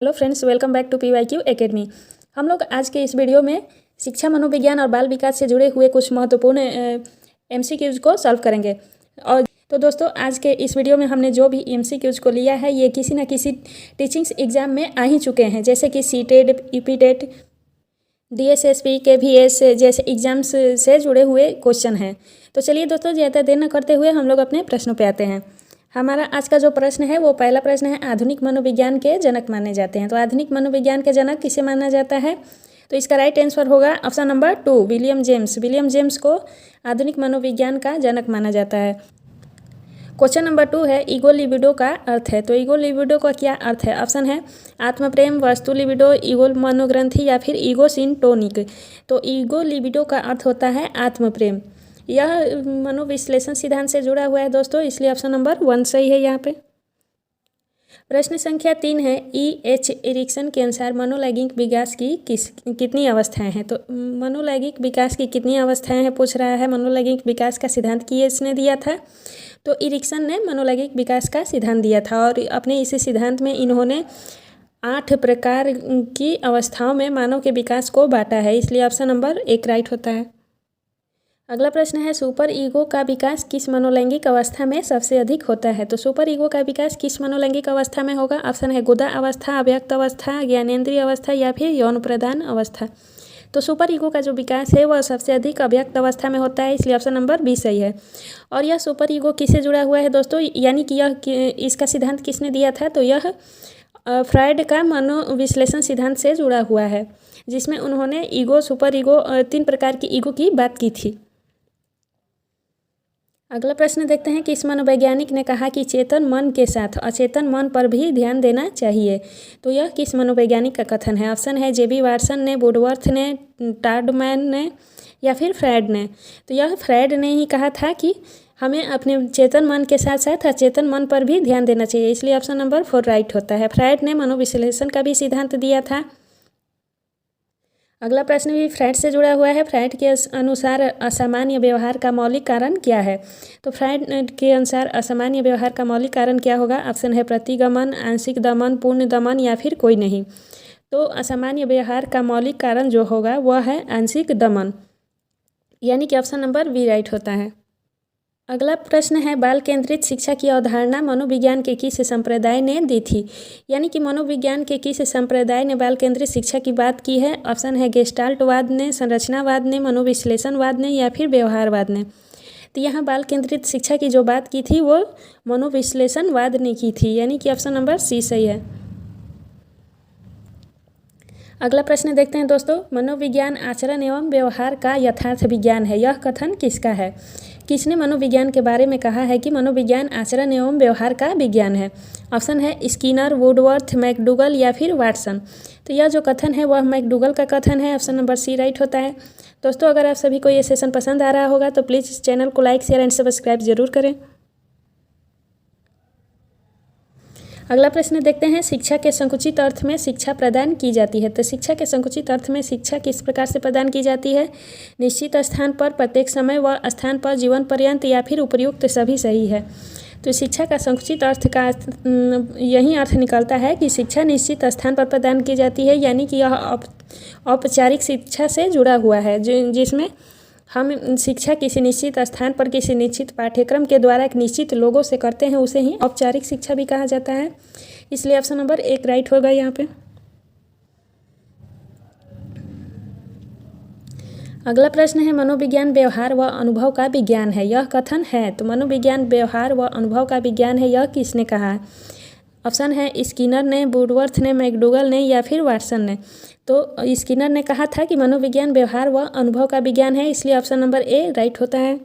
Hello friends, welcome back to PYQ academy. हम लोग आज के इस वीडियो में शिक्षा, मनोविज्ञान और बाल विकास से जुड़े हुए कुछ महत्वपूर्ण MCQs को सॉल्व करेंगे। और तो दोस्तों, आज के इस वीडियो में हमने जो भी MCQs को लिया है ये किसी न किसी टीचिंग्स एग्जाम में आ ही चुके हैं, जैसे कि CTET, EPTET, DSSP, KVS जैसे एग्जाम्स से जुड़े हुए क्वेश्चन हैं। तो चलिए दोस्तों, ज़्यादा देर न करते हुए हम लोग अपने प्रश्नों पे आते हैं। हमारा आज का जो प्रश्न है वो पहला प्रश्न है, आधुनिक मनोविज्ञान के जनक माने जाते हैं। तो आधुनिक मनोविज्ञान के जनक किसे माना जाता है? तो इसका राइट आंसर होगा option number 2, William James. William James को आधुनिक मनोविज्ञान का जनक माना जाता है। क्वेश्चन नंबर 2 है, ईगो लिबिडो का अर्थ है। तो ईगो लिबिडो का क्या अर्थ है? ऑप्शन है आत्मप्रेम, वस्तु लिबिडो, ईगो मनोग्रंथि या फिर ईगो सिंटोनिक। तो ईगो लिबिडो का अर्थ होता है आत्मप्रेम। यह मनोविश्लेषण सिद्धांत से जुड़ा हुआ है दोस्तों, इसलिए ऑप्शन नंबर 1 सही है यहाँ पे। प्रश्न संख्या 3 है, E.H. एरिक्सन के अनुसार मनोलैंगिक विकास की कितनी अवस्थाएं हैं? तो मनोलैंगिक विकास की कितनी अवस्थाएं हैं पूछ रहा है। मनोलैंगिक विकास का सिद्धांत किसने दिया था? तो एरिक्सन ने मनोलैंगिक विकास का सिद्धांत दिया था और अपने इसी सिद्धांत में इन्होंने 8 प्रकार की अवस्थाओं में मानव के विकास को बांटा है, इसलिए ऑप्शन नंबर 1 राइट होता है। अगला प्रश्न है, सुपर ईगो का विकास किस मनोलैंगिक अवस्था में सबसे अधिक होता है? तो सुपर ईगो का विकास किस मनोलैंगिक अवस्था में होगा? ऑप्शन है गुदा अवस्था, अव्यक्त अवस्था, ज्ञानेंद्रिय अवस्था या फिर यौन प्रदान अवस्था। तो सुपर ईगो का जो विकास है वह सबसे अधिक अव्यक्त अवस्था में होता है, इसलिए ऑप्शन नंबर 20 सही है। और यह सुपर ईगो किससे जुड़ा हुआ है दोस्तों, यानी कि इसका सिद्धांत किसने दिया था? तो यह फ्रायड का मनोविश्लेषण सिद्धांत से जुड़ा हुआ है, जिसमें उन्होंने ईगो, सुपर ईगो, 3 प्रकार की ईगो की बात की थी। अगला प्रश्न देखते हैं, किस मनोवैज्ञानिक ने कहा कि चेतन मन के साथ अचेतन मन पर भी ध्यान देना चाहिए? तो यह किस मनोवैज्ञानिक का कथन है? ऑप्शन है JB वाटसन ने, वुडवर्थ ने, टार्डमैन ने या फिर फ्रायड ने। तो यह फ्रायड ने ही कहा था कि हमें अपने चेतन मन के साथ साथ अचेतन मन पर भी ध्यान देना चाहिए, इसलिए ऑप्शन नंबर 4 राइट होता है। फ्रायड ने मनोविश्लेषण का भी सिद्धांत दिया था। अगला प्रश्न भी फ्रायड से जुड़ा हुआ है। फ्रायड के अनुसार असामान्य व्यवहार का मौलिक कारण क्या है? तो फ्रायड के अनुसार असामान्य व्यवहार का मौलिक कारण क्या होगा? ऑप्शन है प्रतिगमन, आंशिक दमन, पूर्ण दमन या फिर कोई नहीं। तो असामान्य व्यवहार का मौलिक कारण जो होगा वह है आंशिक दमन, यानी कि ऑप्शन नंबर बी राइट होता है। अगला प्रश्न है, बाल केंद्रित शिक्षा की अवधारणा मनोविज्ञान के किस संप्रदाय ने दी थी? यानी कि मनोविज्ञान के किस संप्रदाय ने बाल केंद्रित शिक्षा की बात की है? ऑप्शन है गेस्टाल्टवाद ने, संरचनावाद ने, मनोविश्लेषणवाद ने या फिर व्यवहारवाद ने। तो यहाँ बाल केंद्रित शिक्षा की जो बात की थी वो मनोविश्लेषणवाद ने की थी, यानी कि ऑप्शन नंबर सी सही है। अगला प्रश्न देखते हैं दोस्तों, मनोविज्ञान आचरण एवं व्यवहार का यथार्थ विज्ञान है, यह कथन किसका है? किसने मनोविज्ञान के बारे में कहा है कि मनोविज्ञान आचरण एवं व्यवहार का विज्ञान है? ऑप्शन है स्किनर, वुडवर्थ, मैकडूगल या फिर वाटसन। तो यह जो कथन है वह मैकडूगल का कथन है, ऑप्शन नंबर सी राइट होता है। दोस्तों, अगर आप सभी को ये सेशन पसंद आ रहा होगा तो प्लीज़ इस चैनल को लाइक, शेयर एंड सब्सक्राइब जरूर करें। अगला प्रश्न देखते हैं, शिक्षा के संकुचित अर्थ में शिक्षा प्रदान की जाती है। तो शिक्षा के संकुचित अर्थ में शिक्षा किस प्रकार से प्रदान की जाती है? निश्चित स्थान पर, प्रत्येक समय व स्थान पर, जीवन पर्यंत या फिर उपर्युक्त सभी सही है। तो शिक्षा का संकुचित अर्थ का यही अर्थ निकलता है कि शिक्षा निश्चित स्थान पर प्रदान की जाती है, यानी कि यह औपचारिक शिक्षा से जुड़ा हुआ है, जिसमें हम शिक्षा किसी निश्चित स्थान पर किसी निश्चित पाठ्यक्रम के द्वारा एक निश्चित लोगों से करते हैं, उसे ही औपचारिक शिक्षा भी कहा जाता है, इसलिए ऑप्शन नंबर 1 राइट होगा यहाँ पे। अगला प्रश्न है, मनोविज्ञान व्यवहार व अनुभव का विज्ञान है, यह कथन है? तो मनोविज्ञान व्यवहार व अनुभव का विज्ञान है, यह किसने कहा है? ऑप्शन है स्किनर ने, वुडवर्थ ने, मैकडूगल ने या फिर वाटसन ने। तो स्किनर ने कहा था कि मनोविज्ञान व्यवहार व अनुभव का विज्ञान है, इसलिए ऑप्शन नंबर ए राइट होता है।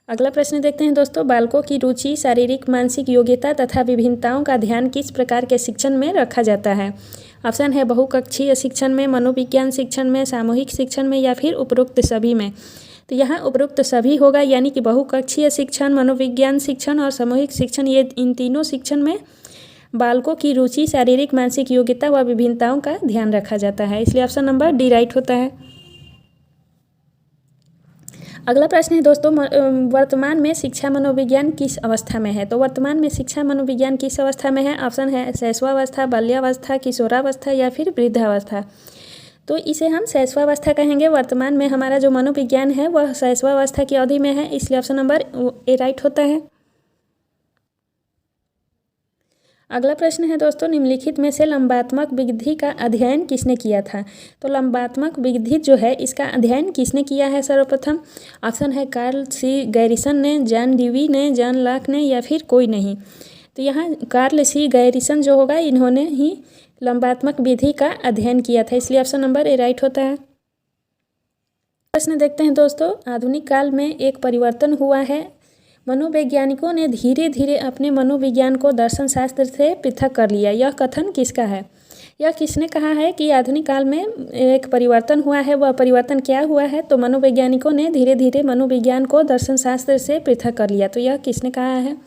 अगला प्रश्न देखते हैं दोस्तों, बालकों की रुचि, शारीरिक मानसिक योग्यता तथा विभिन्नताओं का ध्यान किस प्रकार के शिक्षण में रखा जाता है? ऑप्शन है बहुकक्षीय शिक्षण में, मनोविज्ञान शिक्षण में, सामूहिक शिक्षण में या फिर उपरोक्त सभी में। तो यहाँ उपरोक्त सभी होगा, यानी कि बहुकक्षीय शिक्षण, मनोविज्ञान शिक्षण और सामूहिक शिक्षण, ये इन तीनों शिक्षण में बालकों की रुचि, शारीरिक मानसिक योग्यता व विभिन्नताओं का ध्यान रखा जाता है, इसलिए ऑप्शन नंबर डी राइट होता है। अगला प्रश्न है दोस्तों, वर्तमान में शिक्षा मनोविज्ञान किस अवस्था में है? तो वर्तमान में शिक्षा मनोविज्ञान किस अवस्था में है? ऑप्शन है शैशवावस्था, बाल्यावस्था, किशोरावस्था या फिर वृद्धावस्था। तो इसे हम शैशवावस्था कहेंगे। वर्तमान में हमारा जो मनोविज्ञान है वह शैशवावस्था की अवधि में है, इसलिए ऑप्शन नंबर ए राइट होता है। अगला प्रश्न है दोस्तों, निम्नलिखित में से लंबात्मक विधि का अध्ययन किसने किया था? तो लंबात्मक विधि जो है इसका अध्ययन किसने किया है सर्वप्रथम? ऑप्शन है कार्ल सी गैरिसन ने, जॉन ड्यूवी ने, जॉन लॉक ने या फिर कोई नहीं। तो यहाँ कार्ल सी गैरिसन जो होगा इन्होंने ही लंबात्मक विधि का अध्ययन किया था, इसलिए ऑप्शन नंबर ए राइट होता है। प्रश्न देखते हैं दोस्तों, आधुनिक काल में एक परिवर्तन हुआ है। मनोवैज्ञानिकों ने धीरे धीरे अपने मनोविज्ञान को दर्शन शास्त्र से पृथक कर लिया। यह कथन किसका है? यह किसने कहा है कि आधुनिक काल में एक परिवर्तन हुआ है? वह परिवर्तन क्या हुआ है? तो मनोवैज्ञानिकों ने धीरे धीरे मनोविज्ञान को दर्शन शास्त्र से पृथक कर लिया। तो यह किसने कहा है?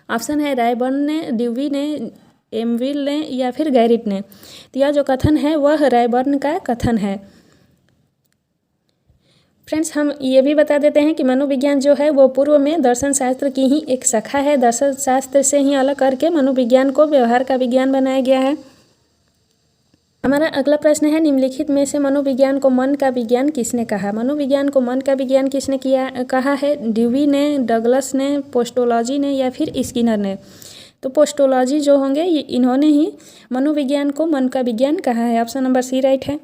ऑप्शन है रायबर्न ने, ड्यूवी ने, एमविल ने या फिर गैरिट ने। तो यह जो कथन है वह रायबर्न का कथन है। फ्रेंड्स, हम ये भी बता देते हैं कि मनोविज्ञान जो है वो पूर्व में दर्शन शास्त्र की ही एक शाखा है। दर्शन शास्त्र से ही अलग करके मनोविज्ञान को व्यवहार का विज्ञान बनाया गया है। हमारा अगला प्रश्न है, निम्नलिखित में से मनोविज्ञान को मन का विज्ञान किसने कहा? मनोविज्ञान को मन का विज्ञान किसने कहा है? ड्यूवी ने, डगलस ने, पोस्टोलॉजी ने या फिर स्किनर ने। तो पोस्टोलॉजी जो होंगे इन्होंने ही मनोविज्ञान को मन का विज्ञान कहा है, ऑप्शन नंबर सी राइट है।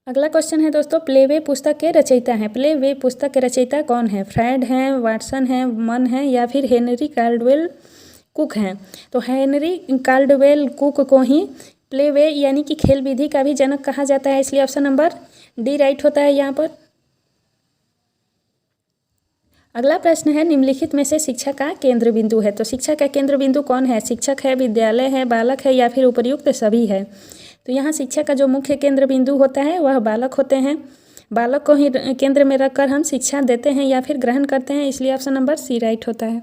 अगला क्वेश्चन है दोस्तों, प्लेवे पुस्तक के रचयिता हैं। प्लेवे पुस्तक के रचयिता कौन है? फ्रायड हैं, वाटसन हैं, मन हैं या फिर हेनरी काल्डवेल कुक हैं। तो हेनरी काल्डवेल कुक को ही प्लेवे यानी कि खेल विधि का भी जनक कहा जाता है, इसलिए ऑप्शन नंबर डी राइट होता है यहाँ पर। अगला प्रश्न है, निम्नलिखित में से शिक्षा का केंद्र बिंदु है। तो शिक्षा का केंद्र बिंदु कौन है? शिक्षक है, विद्यालय है, बालक है या फिर उपर्युक्त सभी है। तो यहाँ शिक्षा का जो मुख्य केंद्र बिंदु होता है वह बालक होते हैं। बालक को ही केंद्र में रखकर हम शिक्षा देते हैं या फिर ग्रहण करते हैं, इसलिए ऑप्शन नंबर सी राइट होता है।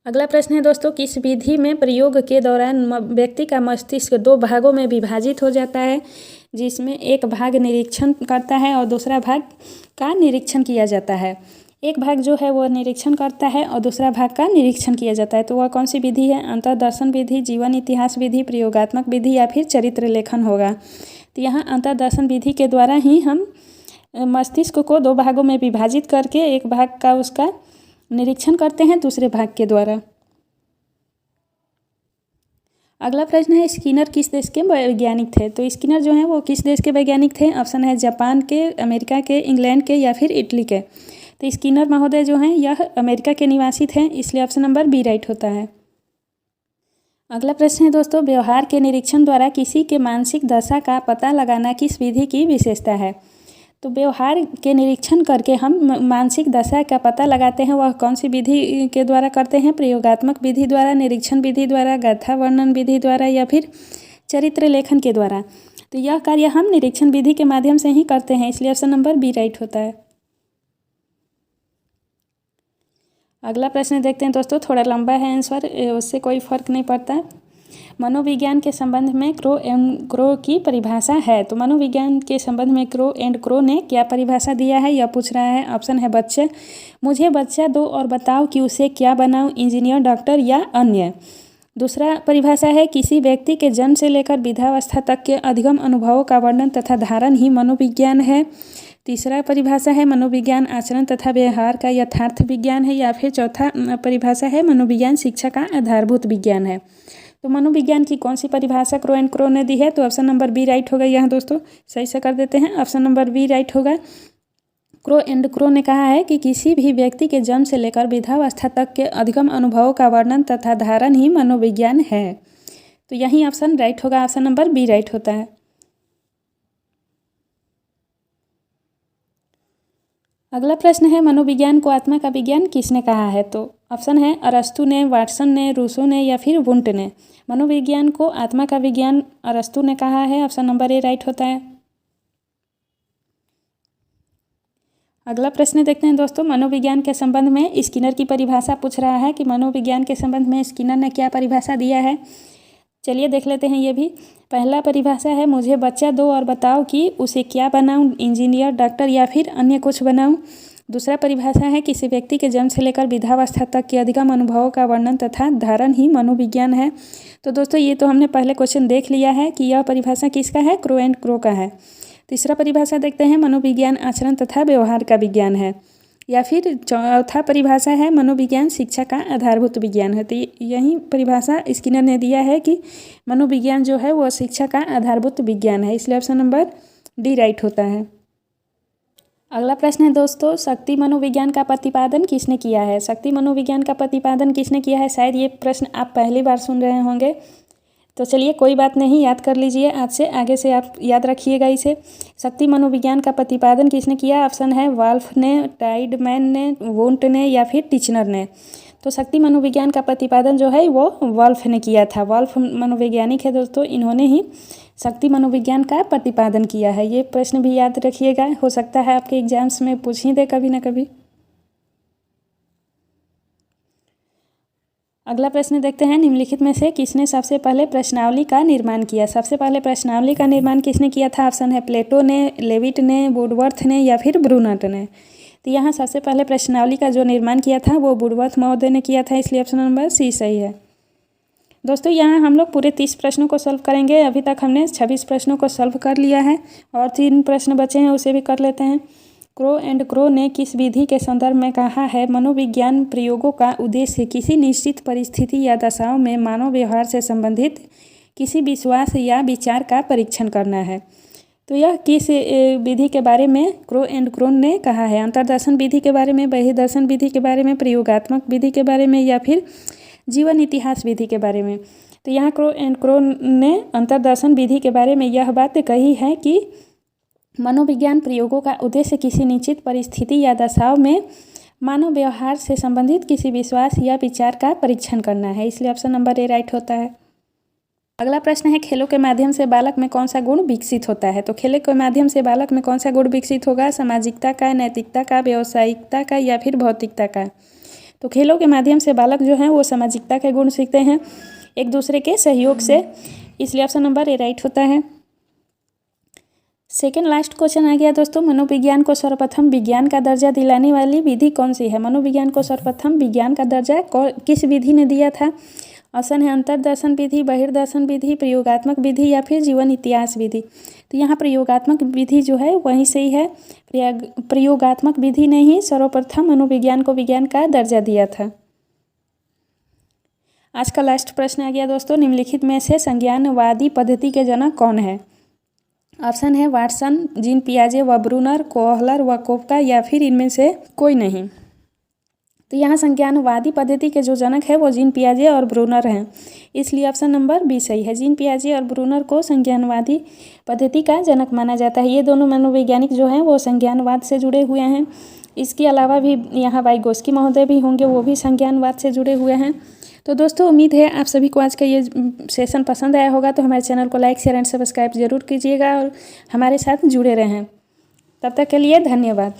अगला प्रश्न है दोस्तों, किस विधि में प्रयोग के दौरान व्यक्ति का मस्तिष्क दो भागों में विभाजित हो जाता है, जिसमें एक भाग निरीक्षण करता है और दूसरा भाग का निरीक्षण किया जाता है? एक भाग जो है वह निरीक्षण करता है और दूसरा भाग का निरीक्षण किया जाता है। तो वह कौन सी विधि है? अंतर्दर्शन विधि, जीवन इतिहास विधि, प्रयोगात्मक विधि या फिर चरित्र लेखन होगा। तो यहाँ अंतर्दर्शन विधि के द्वारा ही हम मस्तिष्क को दो भागों में विभाजित करके एक भाग का उसका निरीक्षण करते हैं दूसरे भाग के द्वारा। अगला प्रश्न है, स्किनर किस देश के वैज्ञानिक थे? तो स्किनर जो हैं वो किस देश के वैज्ञानिक थे? ऑप्शन है जापान के, अमेरिका के, इंग्लैंड के या फिर इटली के। तो स्किनर महोदय जो हैं यह अमेरिका के निवासी थे, इसलिए ऑप्शन नंबर बी राइट होता है। अगला प्रश्न है दोस्तों, व्यवहार के निरीक्षण द्वारा किसी के मानसिक दशा का पता लगाना किस विधि की विशेषता है? तो व्यवहार के निरीक्षण करके हम मानसिक दशा का पता लगाते हैं, वह कौन सी विधि के द्वारा करते हैं? प्रयोगात्मक विधि द्वारा, निरीक्षण विधि द्वारा, गाथा वर्णन विधि द्वारा या फिर चरित्र लेखन के द्वारा। तो यह कार्य हम निरीक्षण विधि के माध्यम से ही करते हैं, इसलिए ऑप्शन नंबर बी राइट होता है। अगला प्रश्न देखते हैं दोस्तों, थोड़ा लंबा है आंसर, उससे कोई फर्क नहीं पड़ता। मनोविज्ञान के संबंध में क्रो एंड क्रो की परिभाषा है। तो मनोविज्ञान के संबंध में क्रो एंड क्रो ने क्या परिभाषा दिया है यह पूछ रहा है। ऑप्शन है बच्चे, मुझे बच्चा दो और बताओ कि उसे क्या बनाऊं, इंजीनियर, डॉक्टर या अन्य। दूसरा परिभाषा है, किसी व्यक्ति के जन्म से लेकर वृद्धावस्था तक के अधिगम अनुभवों का वर्णन तथा धारण ही मनोविज्ञान है। तीसरा परिभाषा है, मनोविज्ञान आचरण तथा व्यवहार का यथार्थ विज्ञान है। या फिर चौथा परिभाषा है, मनोविज्ञान शिक्षा का आधारभूत विज्ञान है। तो मनोविज्ञान की कौन सी परिभाषा क्रो एंड क्रो ने दी है? तो ऑप्शन नंबर बी राइट होगा। यहाँ दोस्तों सही से कर देते हैं, ऑप्शन नंबर बी राइट होगा। क्रो एंड क्रो ने कहा है कि किसी भी व्यक्ति के जन्म से लेकर वृद्धावस्था तक के अधिगम अनुभवों का वर्णन तथा धारण ही मनोविज्ञान है। तो यही ऑप्शन राइट होगा, ऑप्शन नंबर बी राइट होता है। अगला प्रश्न है, मनोविज्ञान को आत्मा का विज्ञान किसने कहा है? तो ऑप्शन है अरस्तु ने, वाटसन ने, रूसो ने या फिर वुंट ने। मनोविज्ञान को आत्मा का विज्ञान अरस्तु ने कहा है, ऑप्शन नंबर ए राइट होता है। अगला प्रश्न देखते हैं दोस्तों, मनोविज्ञान के संबंध में स्किनर की परिभाषा पूछ रहा है कि मनोविज्ञान के संबंध में स्किनर ने क्या परिभाषा दिया है। चलिए देख लेते हैं ये भी। पहला परिभाषा है, मुझे बच्चा दो और बताओ कि उसे क्या बनाऊं, इंजीनियर, डॉक्टर या फिर अन्य कुछ बनाऊं। दूसरा परिभाषा है, किसी व्यक्ति के जन्म से लेकर वृद्धावस्था तक के अधिगम अनुभवों का वर्णन तथा धारण ही मनोविज्ञान है। तो दोस्तों ये तो हमने पहले क्वेश्चन देख लिया है कि यह परिभाषा किसका है, क्रो एंड क्रो का है। तीसरा परिभाषा देखते हैं, मनोविज्ञान आचरण तथा व्यवहार का विज्ञान है। या फिर चौथा परिभाषा है, मनोविज्ञान शिक्षा का आधारभूत विज्ञान है। तो यही परिभाषा स्किनर ने दिया है कि मनोविज्ञान जो है वो शिक्षा का आधारभूत विज्ञान है, इसलिए ऑप्शन नंबर डी राइट होता है। अगला प्रश्न है दोस्तों, शक्ति मनोविज्ञान का प्रतिपादन किसने किया है। शक्ति मनोविज्ञान का प्रतिपादन किसने किया है, शायद ये प्रश्न आप पहली बार सुन रहे होंगे, तो चलिए कोई बात नहीं, याद कर लीजिए, आज से आगे से आप याद रखिएगा इसे। शक्ति मनोविज्ञान का प्रतिपादन किसने किया, ऑप्शन है वाल्फ ने, टाइडमैन ने, वुंट ने या फिर टिचनर ने। तो शक्ति मनोविज्ञान का प्रतिपादन जो है वो वाल्फ ने किया था। वाल्फ मनोवैज्ञानिक है दोस्तों, इन्होंने ही शक्ति मनोविज्ञान का प्रतिपादन किया है। ये प्रश्न भी याद रखिएगा, हो सकता है आपके एग्जाम्स में पूछ ही दे कभी ना कभी। अगला प्रश्न देखते हैं, निम्नलिखित में से किसने सबसे पहले प्रश्नावली का निर्माण किया। सबसे पहले प्रश्नावली का निर्माण किसने किया था, ऑप्शन है प्लेटो ने, लेविट ने, वुडवर्थ ने या फिर ब्रूनर ने। तो यहाँ सबसे पहले प्रश्नावली का जो निर्माण किया था वो वुडवर्थ महोदय ने किया था, इसलिए ऑप्शन नंबर सी सही है। दोस्तों यहाँ हम लोग पूरे 30 प्रश्नों को सॉल्व करेंगे। अभी तक हमने 26 प्रश्नों को सॉल्व कर लिया है और 3 प्रश्न बचे हैं, उसे भी कर लेते हैं। क्रो एंड क्रो ने किस विधि के संदर्भ में कहा है, मनोविज्ञान प्रयोगों का उद्देश्य किसी निश्चित परिस्थिति या दशाओं में मानव व्यवहार से संबंधित किसी विश्वास या विचार का परीक्षण करना है। तो यह किस विधि के बारे में क्रो एंड क्रो ने कहा है, अंतर्दर्शन विधि के बारे में, बहिर्दर्शन विधि के बारे में, प्रयोगात्मक विधि के बारे में या फिर जीवन इतिहास विधि के बारे में। तो यहाँ क्रो एंड क्रो ने अंतर्दर्शन विधि के बारे में यह बात कही है कि मनोविज्ञान प्रयोगों का उद्देश्य किसी निश्चित परिस्थिति या दशाओं में मानव व्यवहार से संबंधित किसी विश्वास या विचार का परीक्षण करना है, इसलिए ऑप्शन नंबर ए राइट होता है। अगला प्रश्न है, खेलों के माध्यम से बालक में कौन सा गुण विकसित होता है। तो खेलों के माध्यम से बालक में कौन सा गुण विकसित होगा, सामाजिकता का, नैतिकता का, व्यावसायिकता का या फिर भौतिकता का। तो खेलों के माध्यम से बालक जो है वो सामाजिकता के गुण सीखते हैं, एक दूसरे के सहयोग से, इसलिए ऑप्शन नंबर ए राइट होता है। सेकेंड लास्ट क्वेश्चन आ गया दोस्तों, मनोविज्ञान को सर्वप्रथम विज्ञान का दर्जा दिलाने वाली विधि कौन सी है। मनोविज्ञान को सर्वप्रथम विज्ञान का दर्जा किस विधि ने दिया था, ऑप्शन है अंतर्दर्शन विधि, बहिर्दर्शन विधि, प्रयोगात्मक विधि या फिर जीवन इतिहास विधि। तो यहाँ प्रयोगात्मक विधि जो है वहीं से ही है, प्रयोगात्मक विधि ने ही सर्वप्रथम मनोविज्ञान को विज्ञान का दर्जा दिया था। आज का लास्ट प्रश्न आ गया दोस्तों, निम्नलिखित में से संज्ञानवादी पद्धति के जनक कौन है। ऑप्शन है वाटसन, जीन पियाजे व ब्रूनर, कोहलर व कोपका या फिर इनमें से कोई नहीं। तो यहाँ संज्ञानवादी पद्धति के जो जनक है वो जीन पियाजे और ब्रूनर हैं, इसलिए ऑप्शन नंबर बी सही है। जीन पियाजे और ब्रूनर को संज्ञानवादी पद्धति का जनक माना जाता है। ये दोनों मनोवैज्ञानिक जो हैं वो संज्ञानवाद से जुड़े हुए हैं। इसके अलावा भी यहाँ वाइगोस्की महोदय भी होंगे, वो भी संज्ञानवाद से जुड़े हुए हैं। तो दोस्तों उम्मीद है आप सभी को आज का ये सेशन पसंद आया होगा। तो हमारे चैनल को लाइक, शेयर एंड सब्सक्राइब जरूर कीजिएगा और हमारे साथ जुड़े रहें। तब तक के लिए धन्यवाद।